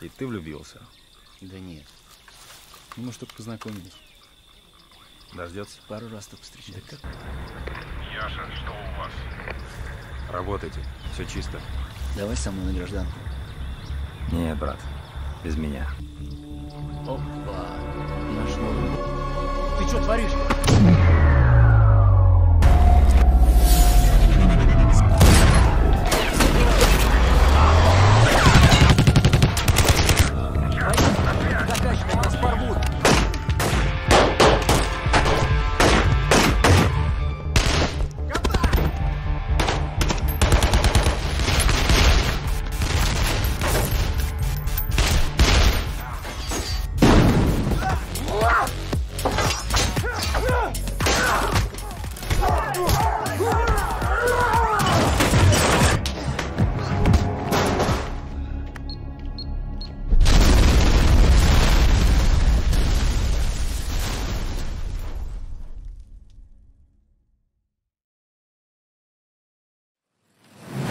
И ты влюбился? Да нет. Ну, может, только познакомились. Дождется? Пару раз только встречались. Да как? Яша, что у вас? Работайте. Все чисто. Давай со мной на гражданку. Нет, брат. Без меня. Опа. Наш новый. Ты что творишь? Заказчик, нас порвут.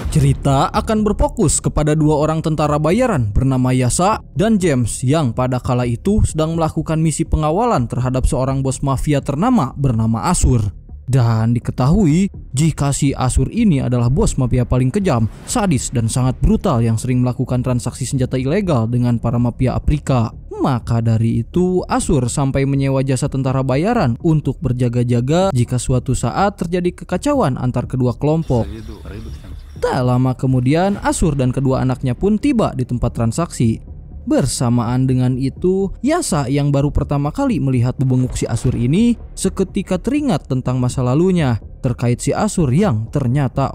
Cerita akan berfokus kepada dua orang tentara bayaran bernama Yasa dan James yang pada kala itu sedang melakukan misi pengawalan terhadap seorang bos mafia ternama bernama Asur. Dan diketahui jika si Asur ini adalah bos mafia paling kejam, sadis dan sangat brutal yang sering melakukan transaksi senjata ilegal dengan para mafia Afrika. Maka dari itu Asur sampai menyewa jasa tentara bayaran untuk berjaga-jaga jika suatu saat terjadi kekacauan antar kedua kelompok. Tak lama kemudian Asur dan kedua anaknya pun tiba di tempat transaksi. Bersamaan dengan itu, Yasa yang baru pertama kali melihat bebenguk si Asur ini seketika teringat tentang masa lalunya terkait si Asur yang ternyata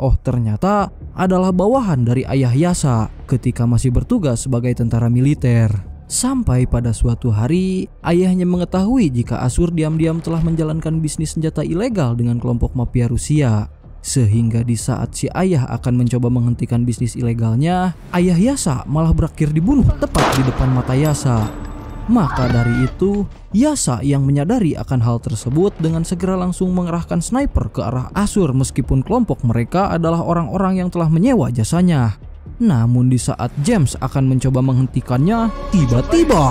adalah bawahan dari ayah Yasa ketika masih bertugas sebagai tentara militer. Sampai pada suatu hari, ayahnya mengetahui jika Asur diam-diam telah menjalankan bisnis senjata ilegal dengan kelompok mafia Rusia. Sehingga di saat si ayah akan mencoba menghentikan bisnis ilegalnya, ayah Yasa malah berakhir dibunuh tepat di depan mata Yasa. Maka dari itu, Yasa yang menyadari akan hal tersebut dengan segera langsung mengerahkan sniper ke arah Asur meskipun kelompok mereka adalah orang-orang yang telah menyewa jasanya. Namun di saat James akan mencoba menghentikannya, tiba-tiba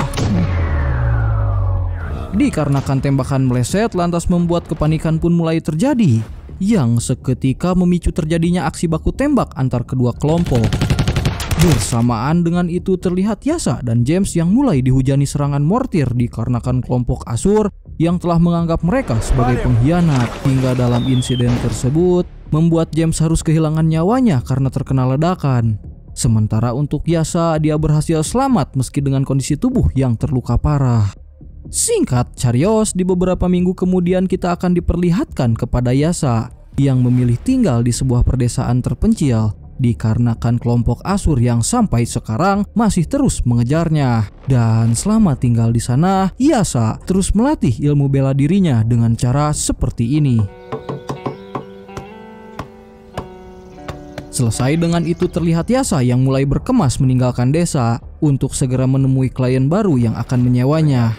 dikarenakan tembakan meleset lantas membuat kepanikan pun mulai terjadi, yang seketika memicu terjadinya aksi baku tembak antar kedua kelompok. Bersamaan dengan itu terlihat Yasa dan James yang mulai dihujani serangan mortir dikarenakan kelompok Asur yang telah menganggap mereka sebagai pengkhianat. Hingga dalam insiden tersebut membuat James harus kehilangan nyawanya karena terkena ledakan. Sementara untuk Yasa, dia berhasil selamat meski dengan kondisi tubuh yang terluka parah. Singkat carios, di beberapa minggu kemudian kita akan diperlihatkan kepada Yasa yang memilih tinggal di sebuah perdesaan terpencil dikarenakan kelompok Asur yang sampai sekarang masih terus mengejarnya. Dan selama tinggal di sana, Yasa terus melatih ilmu bela dirinya dengan cara seperti ini. Selesai dengan itu terlihat Yasa yang mulai berkemas meninggalkan desa untuk segera menemui klien baru yang akan menyewanya.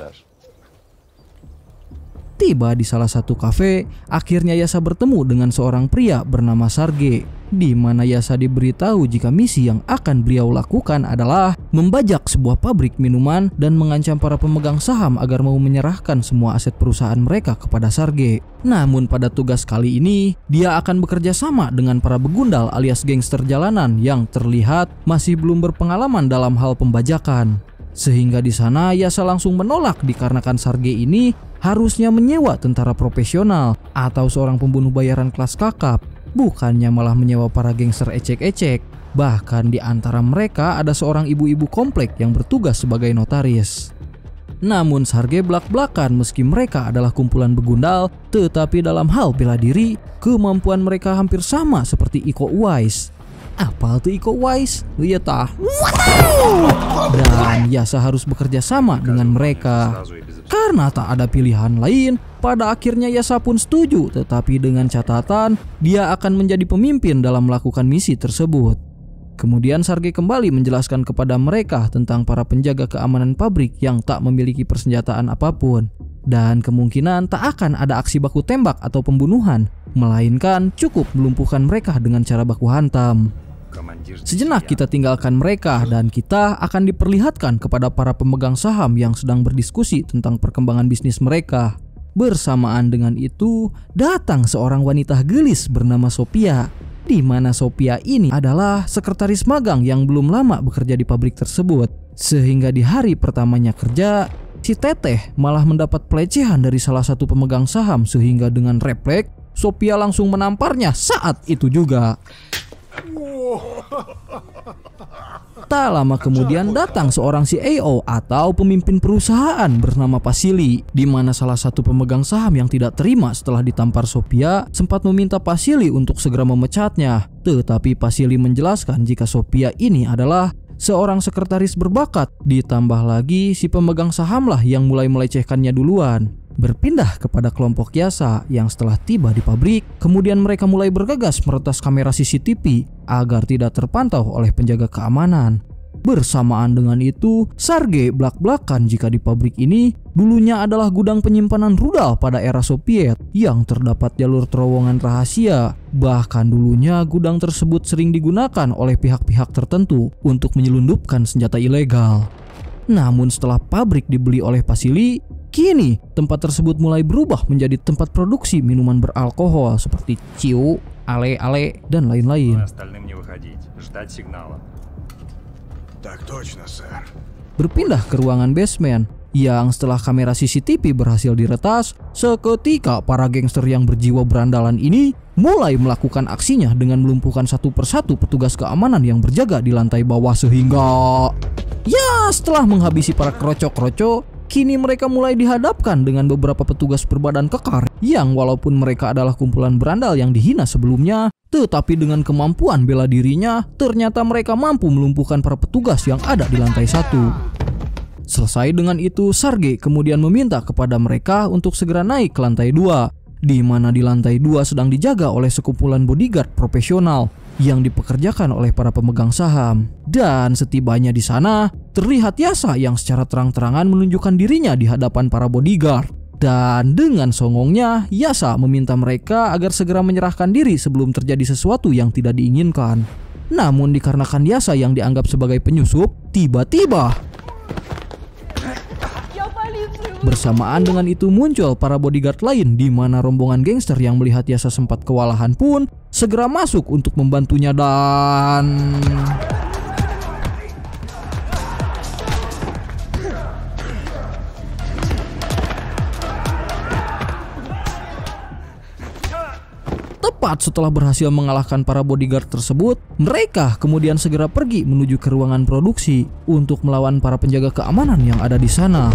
Tiba di salah satu kafe, akhirnya Yasa bertemu dengan seorang pria bernama Sarge, di mana Yasa diberitahu jika misi yang akan beliau lakukan adalah membajak sebuah pabrik minuman dan mengancam para pemegang saham agar mau menyerahkan semua aset perusahaan mereka kepada Sarge. Namun pada tugas kali ini, dia akan bekerja sama dengan para begundal alias gangster jalanan yang terlihat masih belum berpengalaman dalam hal pembajakan. Sehingga di sana Yasa langsung menolak dikarenakan Sarge ini harusnya menyewa tentara profesional atau seorang pembunuh bayaran kelas kakap, bukannya malah menyewa para gangster ecek-ecek. Bahkan di antara mereka ada seorang ibu-ibu komplek yang bertugas sebagai notaris. Namun Sarge belak-belakan meski mereka adalah kumpulan begundal, tetapi dalam hal bela diri, kemampuan mereka hampir sama seperti Iko Uwais. Apa tuh Iko Uwais? Lihat tah. Dan Yasa harus bekerja sama dengan mereka. Karena tak ada pilihan lain, pada akhirnya Yasa pun setuju, tetapi dengan catatan dia akan menjadi pemimpin dalam melakukan misi tersebut. Kemudian Sarge kembali menjelaskan kepada mereka tentang para penjaga keamanan pabrik yang tak memiliki persenjataan apapun. Dan kemungkinan tak akan ada aksi baku tembak atau pembunuhan, melainkan cukup melumpuhkan mereka dengan cara baku hantam. Sejenak kita tinggalkan mereka dan kita akan diperlihatkan kepada para pemegang saham yang sedang berdiskusi tentang perkembangan bisnis mereka. Bersamaan dengan itu, datang seorang wanita gelis bernama Sophia, di mana Sophia ini adalah sekretaris magang yang belum lama bekerja di pabrik tersebut. Sehingga di hari pertamanya kerja, si Teteh malah mendapat pelecehan dari salah satu pemegang saham sehingga dengan refleks Sophia langsung menamparnya saat itu juga. Tak lama kemudian datang seorang CEO atau pemimpin perusahaan bernama Pasili, di mana salah satu pemegang saham yang tidak terima setelah ditampar Sophia sempat meminta Pasili untuk segera memecatnya. Tetapi Pasili menjelaskan jika Sophia ini adalah seorang sekretaris berbakat, ditambah lagi si pemegang sahamlah yang mulai melecehkannya duluan. Berpindah kepada kelompok Yasa yang setelah tiba di pabrik, kemudian mereka mulai bergegas meretas kamera CCTV agar tidak terpantau oleh penjaga keamanan. Bersamaan dengan itu, Sergei belak-belakan jika di pabrik ini dulunya adalah gudang penyimpanan rudal pada era Soviet yang terdapat jalur terowongan rahasia. Bahkan dulunya gudang tersebut sering digunakan oleh pihak-pihak tertentu untuk menyelundupkan senjata ilegal. Namun setelah pabrik dibeli oleh Pasili, kini tempat tersebut mulai berubah menjadi tempat produksi minuman beralkohol seperti ciu, ale-ale, dan lain-lain. Berpindah ke ruangan basement yang setelah kamera CCTV berhasil diretas, seketika para gangster yang berjiwa berandalan ini mulai melakukan aksinya dengan melumpuhkan satu persatu petugas keamanan yang berjaga di lantai bawah sehingga setelah menghabisi para kroco-kroco, kini mereka mulai dihadapkan dengan beberapa petugas berbadan kekar yang walaupun mereka adalah kumpulan berandal yang dihina sebelumnya, tetapi dengan kemampuan bela dirinya, ternyata mereka mampu melumpuhkan para petugas yang ada di lantai 1. Selesai dengan itu, Sergei kemudian meminta kepada mereka untuk segera naik ke lantai 2, di mana di lantai 2 sedang dijaga oleh sekumpulan bodyguard profesional yang dipekerjakan oleh para pemegang saham. Dan setibanya di sana, terlihat Yasa yang secara terang-terangan menunjukkan dirinya di hadapan para bodyguard. Dan dengan songongnya, Yasa meminta mereka agar segera menyerahkan diri sebelum terjadi sesuatu yang tidak diinginkan. Namun dikarenakan Yasa yang dianggap sebagai penyusup, tiba-tiba bersamaan dengan itu muncul para bodyguard lain, di mana rombongan gangster yang melihat Yasa sempat kewalahan pun segera masuk untuk membantunya dan tepat setelah berhasil mengalahkan para bodyguard tersebut, mereka kemudian segera pergi menuju ke ruangan produksi untuk melawan para penjaga keamanan yang ada di sana.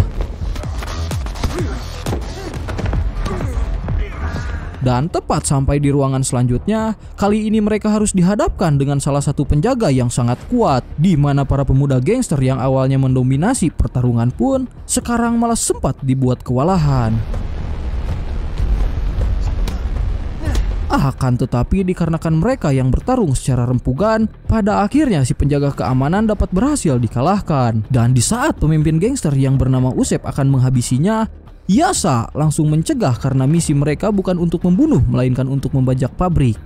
Dan tepat sampai di ruangan selanjutnya, kali ini mereka harus dihadapkan dengan salah satu penjaga yang sangat kuat, di mana para pemuda gangster yang awalnya mendominasi pertarungan pun sekarang malah sempat dibuat kewalahan. Akan tetapi dikarenakan mereka yang bertarung secara rempugan, pada akhirnya si penjaga keamanan dapat berhasil dikalahkan. Dan di saat pemimpin gangster yang bernama Usep akan menghabisinya, Yasa langsung mencegah karena misi mereka bukan untuk membunuh melainkan untuk membajak pabrik.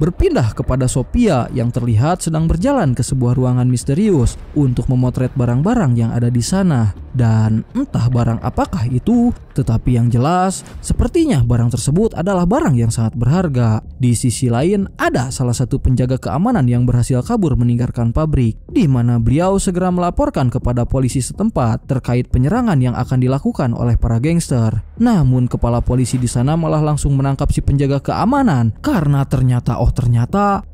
Berpindah kepada Sophia yang terlihat sedang berjalan ke sebuah ruangan misterius untuk memotret barang-barang yang ada di sana. Dan entah barang apakah itu, tetapi yang jelas sepertinya barang tersebut adalah barang yang sangat berharga. Di sisi lain ada salah satu penjaga keamanan yang berhasil kabur meninggalkan pabrik, di mana beliau segera melaporkan kepada polisi setempat terkait penyerangan yang akan dilakukan oleh para gangster. Namun kepala polisi di sana malah langsung menangkap si penjaga keamanan karena ternyata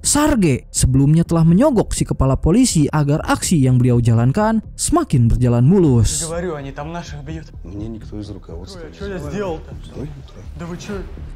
Sergei sebelumnya telah menyogok si kepala polisi agar aksi yang beliau jalankan semakin berjalan mulus.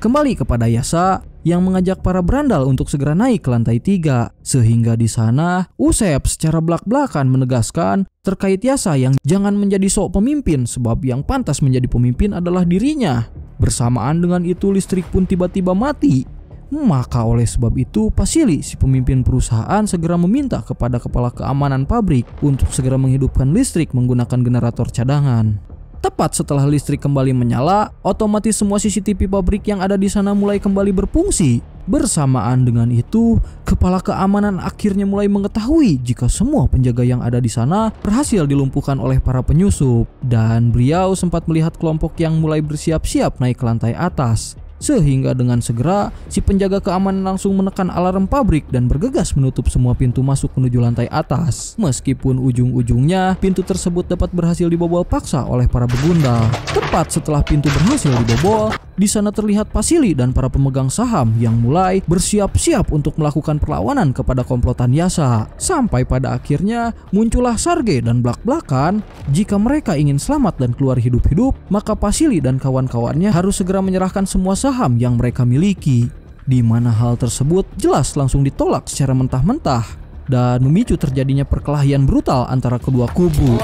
Kembali kepada Yasa yang mengajak para berandal untuk segera naik ke lantai 3, sehingga di sana Usep secara belak-belakan menegaskan terkait Yasa yang jangan menjadi sok pemimpin sebab yang pantas menjadi pemimpin adalah dirinya. Bersamaan dengan itu listrik pun tiba-tiba mati. Maka oleh sebab itu Pasili si pemimpin perusahaan segera meminta kepada kepala keamanan pabrik untuk segera menghidupkan listrik menggunakan generator cadangan. Tepat setelah listrik kembali menyala, otomatis semua CCTV pabrik yang ada di sana mulai kembali berfungsi. Bersamaan dengan itu, kepala keamanan akhirnya mulai mengetahui jika semua penjaga yang ada di sana berhasil dilumpuhkan oleh para penyusup. Dan beliau sempat melihat kelompok yang mulai bersiap-siap naik ke lantai atas. Sehingga dengan segera, si penjaga keamanan langsung menekan alarm pabrik dan bergegas menutup semua pintu masuk menuju lantai atas. Meskipun ujung-ujungnya, pintu tersebut dapat berhasil dibobol paksa oleh para begundal. Tepat setelah pintu berhasil dibobol, di sana terlihat Vasily dan para pemegang saham yang mulai bersiap-siap untuk melakukan perlawanan kepada komplotan Yasa. Sampai pada akhirnya, muncullah Sergei dan Blak-Blakan. Jika mereka ingin selamat dan keluar hidup-hidup, maka Vasily dan kawan-kawannya harus segera menyerahkan semua saham yang mereka miliki, di mana hal tersebut jelas langsung ditolak secara mentah-mentah dan memicu terjadinya perkelahian brutal antara kedua kubu.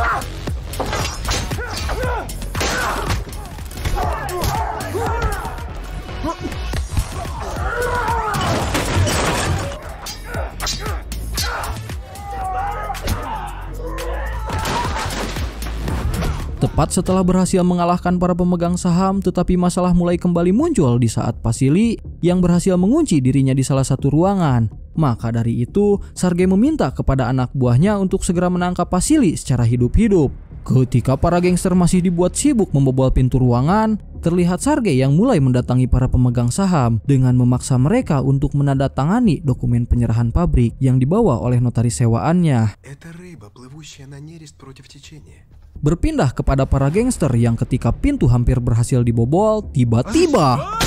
Tepat setelah berhasil mengalahkan para pemegang saham, tetapi masalah mulai kembali muncul di saat Vasily yang berhasil mengunci dirinya di salah satu ruangan. Maka dari itu, Sergei meminta kepada anak buahnya untuk segera menangkap Vasily secara hidup-hidup. Ketika para gangster masih dibuat sibuk membobol pintu ruangan, terlihat Sergei yang mulai mendatangi para pemegang saham dengan memaksa mereka untuk menandatangani dokumen penyerahan pabrik yang dibawa oleh notaris sewaannya. Berpindah kepada para gangster yang ketika pintu hampir berhasil dibobol, tiba-tiba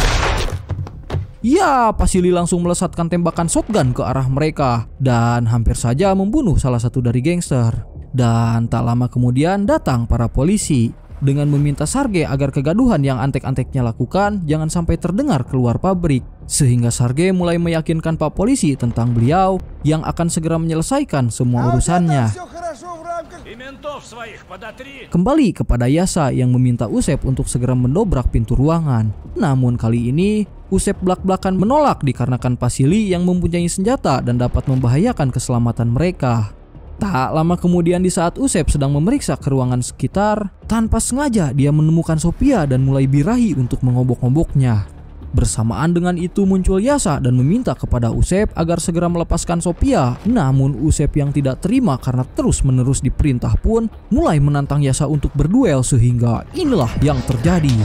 Vasily langsung melesatkan tembakan shotgun ke arah mereka dan hampir saja membunuh salah satu dari gangster. Dan tak lama kemudian datang para polisi dengan meminta Sergei agar kegaduhan yang antek-anteknya lakukan jangan sampai terdengar keluar pabrik. Sehingga Sergei mulai meyakinkan Pak Polisi tentang beliau yang akan segera menyelesaikan semua urusannya. Kembali kepada Yasa yang meminta Usep untuk segera mendobrak pintu ruangan. Namun kali ini Usep Blak-Blakan menolak dikarenakan Vasily yang mempunyai senjata dan dapat membahayakan keselamatan mereka. Tak lama kemudian di saat Usep sedang memeriksa ke ruangan sekitar, tanpa sengaja dia menemukan Sophia dan mulai birahi untuk mengobok-ngoboknya. Bersamaan dengan itu muncul Yasa dan meminta kepada Usep agar segera melepaskan Sophia. Namun Usep yang tidak terima karena terus-menerus diperintah pun mulai menantang Yasa untuk berduel, sehingga inilah yang terjadi.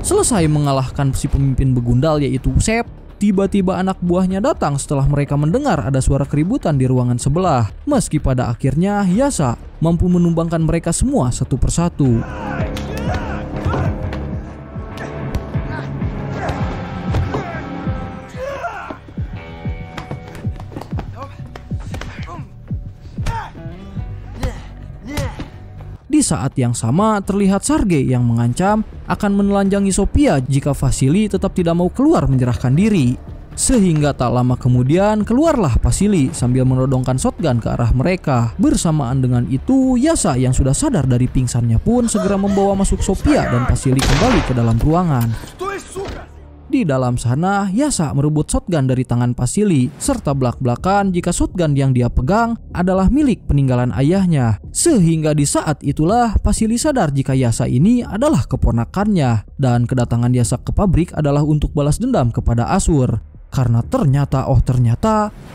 Selesai mengalahkan si pemimpin begundal yaitu Usep, tiba-tiba anak buahnya datang setelah mereka mendengar ada suara keributan di ruangan sebelah. Meski pada akhirnya Yasa mampu menumbangkan mereka semua satu persatu. Di saat yang sama terlihat Sergei yang mengancam akan menelanjangi Sophia jika Vasily tetap tidak mau keluar menyerahkan diri. Sehingga tak lama kemudian keluarlah Vasily sambil menodongkan shotgun ke arah mereka. Bersamaan dengan itu Yasa yang sudah sadar dari pingsannya pun segera membawa masuk Sophia dan Vasily kembali ke dalam ruangan. Di dalam sana, Yasa merebut shotgun dari tangan Vasily serta belak-belakan jika shotgun yang dia pegang adalah milik peninggalan ayahnya. Sehingga di saat itulah Vasily sadar jika Yasa ini adalah keponakannya dan kedatangan Yasa ke pabrik adalah untuk balas dendam kepada Asur. Karena ternyata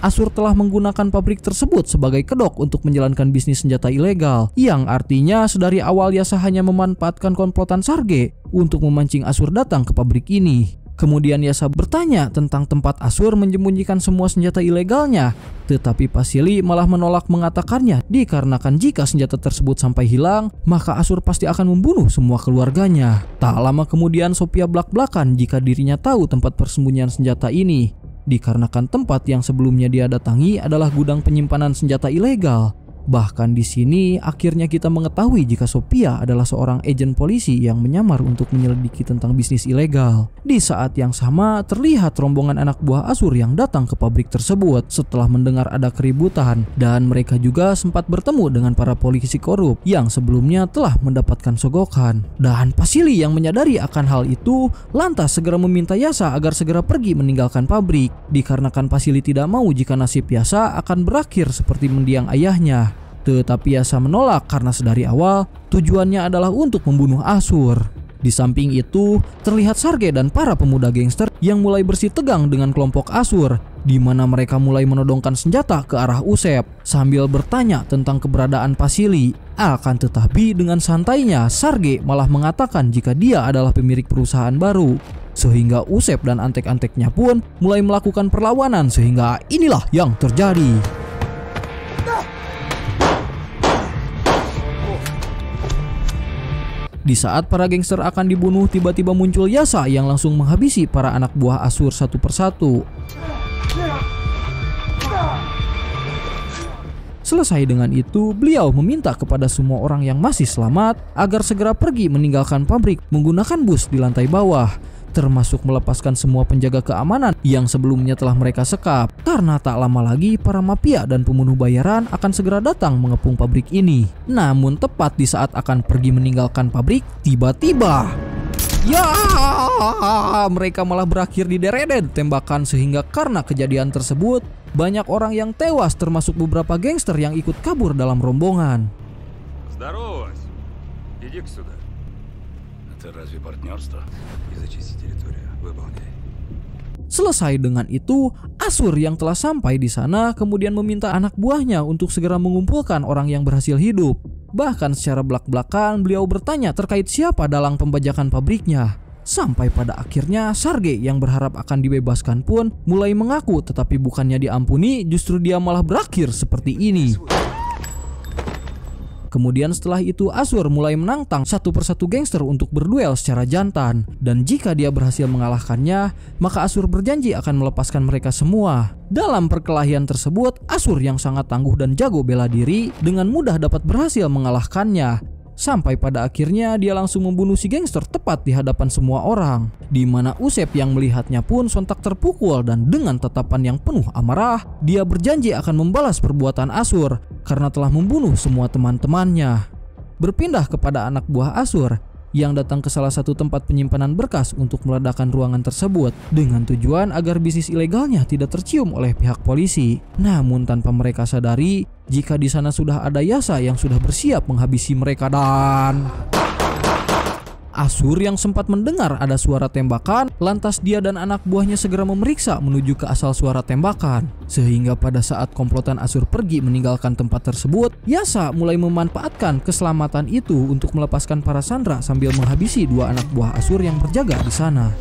Asur telah menggunakan pabrik tersebut sebagai kedok untuk menjalankan bisnis senjata ilegal, yang artinya sedari awal Yasa hanya memanfaatkan komplotan Sergei untuk memancing Asur datang ke pabrik ini. Kemudian Yasa bertanya tentang tempat Asur menyembunyikan semua senjata ilegalnya, tetapi Vasily malah menolak mengatakannya dikarenakan jika senjata tersebut sampai hilang, maka Asur pasti akan membunuh semua keluarganya. Tak lama kemudian Sophia belak-belakan jika dirinya tahu tempat persembunyian senjata ini, dikarenakan tempat yang sebelumnya dia datangi adalah gudang penyimpanan senjata ilegal. Bahkan di sini akhirnya kita mengetahui jika Sophia adalah seorang agen polisi yang menyamar untuk menyelidiki tentang bisnis ilegal. Di saat yang sama terlihat rombongan anak buah Asur yang datang ke pabrik tersebut setelah mendengar ada keributan, dan mereka juga sempat bertemu dengan para polisi korup yang sebelumnya telah mendapatkan sogokan. Dan Vasily yang menyadari akan hal itu lantas segera meminta Yasa agar segera pergi meninggalkan pabrik, dikarenakan Vasily tidak mau jika nasib Yasa akan berakhir seperti mendiang ayahnya. Tetapi Yasa menolak karena sedari awal tujuannya adalah untuk membunuh Asur. Di samping itu, terlihat Sarge dan para pemuda gangster yang mulai bersih tegang dengan kelompok Asur, di mana mereka mulai menodongkan senjata ke arah Usep sambil bertanya tentang keberadaan Vasily. Akan tetapi dengan santainya Sarge malah mengatakan jika dia adalah pemilik perusahaan baru. Sehingga Usep dan antek-anteknya pun mulai melakukan perlawanan, sehingga inilah yang terjadi. Di saat para gangster akan dibunuh, tiba-tiba muncul Yasa yang langsung menghabisi para anak buah Asur satu persatu. Selesai dengan itu, beliau meminta kepada semua orang yang masih selamat agar segera pergi meninggalkan pabrik menggunakan bus di lantai bawah, termasuk melepaskan semua penjaga keamanan yang sebelumnya telah mereka sekap, karena tak lama lagi para mafia dan pembunuh bayaran akan segera datang mengepung pabrik ini. Namun tepat di saat akan pergi meninggalkan pabrik, tiba-tiba mereka malah berakhir dideredet tembakan, sehingga karena kejadian tersebut banyak orang yang tewas, termasuk beberapa gangster yang ikut kabur dalam rombongan. Здорово, иди-ка сюда. Это разве партнерство? И зачисти территорию. Выполняй. Selesai dengan itu, Asur yang telah sampai di sana kemudian meminta anak buahnya untuk segera mengumpulkan orang yang berhasil hidup. Bahkan secara belak-belakan beliau bertanya terkait siapa dalang pembajakan pabriknya. Sampai pada akhirnya Sarge yang berharap akan dibebaskan pun mulai mengaku, tetapi bukannya diampuni, justru dia malah berakhir seperti ini. Kemudian setelah itu Asur mulai menantang satu persatu gangster untuk berduel secara jantan, dan jika dia berhasil mengalahkannya, maka Asur berjanji akan melepaskan mereka semua. Dalam perkelahian tersebut, Asur yang sangat tangguh dan jago bela diri dengan mudah dapat berhasil mengalahkannya. Sampai pada akhirnya dia langsung membunuh si gangster tepat di hadapan semua orang, di mana Usep yang melihatnya pun sontak terpukul, dan dengan tatapan yang penuh amarah dia berjanji akan membalas perbuatan Asur karena telah membunuh semua teman-temannya. Berpindah kepada anak buah Asur yang datang ke salah satu tempat penyimpanan berkas untuk meledakkan ruangan tersebut dengan tujuan agar bisnis ilegalnya tidak tercium oleh pihak polisi. Namun tanpa mereka sadari jika di sana sudah ada Yasa yang sudah bersiap menghabisi mereka, dan Asur yang sempat mendengar ada suara tembakan, lantas dia dan anak buahnya segera memeriksa menuju ke asal suara tembakan. Sehingga pada saat komplotan Asur pergi meninggalkan tempat tersebut, Yasa mulai memanfaatkan keselamatan itu untuk melepaskan para sandera sambil menghabisi dua anak buah Asur yang berjaga di sana.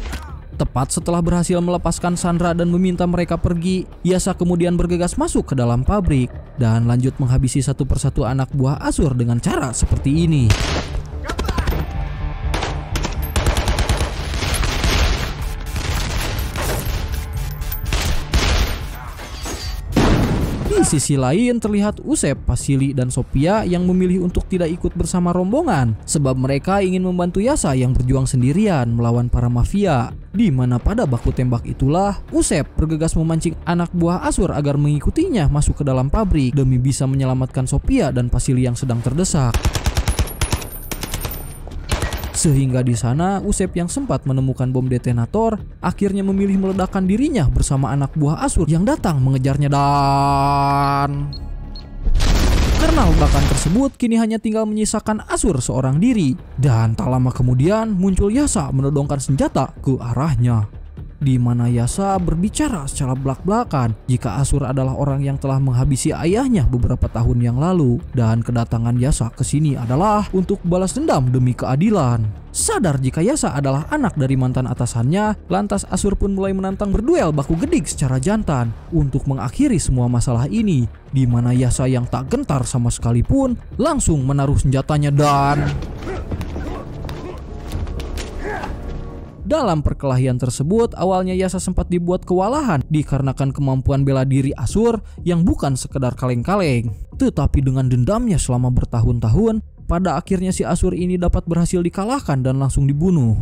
Tepat setelah berhasil melepaskan sandera dan meminta mereka pergi, Yasa kemudian bergegas masuk ke dalam pabrik dan lanjut menghabisi satu persatu anak buah Asur dengan cara seperti ini. Di sisi lain terlihat Usep, Vasily, dan Sophia yang memilih untuk tidak ikut bersama rombongan sebab mereka ingin membantu Yasa yang berjuang sendirian melawan para mafia. Di mana pada baku tembak itulah Usep bergegas memancing anak buah Asur agar mengikutinya masuk ke dalam pabrik demi bisa menyelamatkan Sophia dan Vasily yang sedang terdesak. Sehingga di sana Usep yang sempat menemukan bom detonator akhirnya memilih meledakkan dirinya bersama anak buah Asur yang datang mengejarnya, dan karena ledakan tersebut kini hanya tinggal menyisakan Asur seorang diri, dan tak lama kemudian muncul Yasa menodongkan senjata ke arahnya. Di mana Yasa berbicara secara belak-belakan jika Asur adalah orang yang telah menghabisi ayahnya beberapa tahun yang lalu, dan kedatangan Yasa ke sini adalah untuk balas dendam demi keadilan. Sadar jika Yasa adalah anak dari mantan atasannya, lantas Asur pun mulai menantang berduel baku gedik secara jantan untuk mengakhiri semua masalah ini, di mana Yasa yang tak gentar sama sekali pun langsung menaruh senjatanya dan Dalam perkelahian tersebut, awalnya Yasa sempat dibuat kewalahan dikarenakan kemampuan bela diri Ashur yang bukan sekedar kaleng-kaleng. Tetapi dengan dendamnya selama bertahun-tahun, pada akhirnya si Ashur ini dapat berhasil dikalahkan dan langsung dibunuh.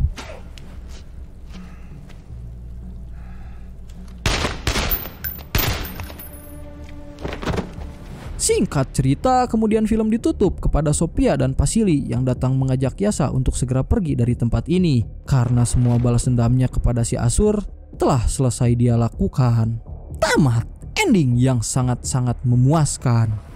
Singkat cerita, kemudian film ditutup kepada Sophia dan Vasily yang datang mengajak Yasa untuk segera pergi dari tempat ini karena semua balas dendamnya kepada si Ashur telah selesai dia lakukan. Tamat, ending yang sangat-sangat memuaskan.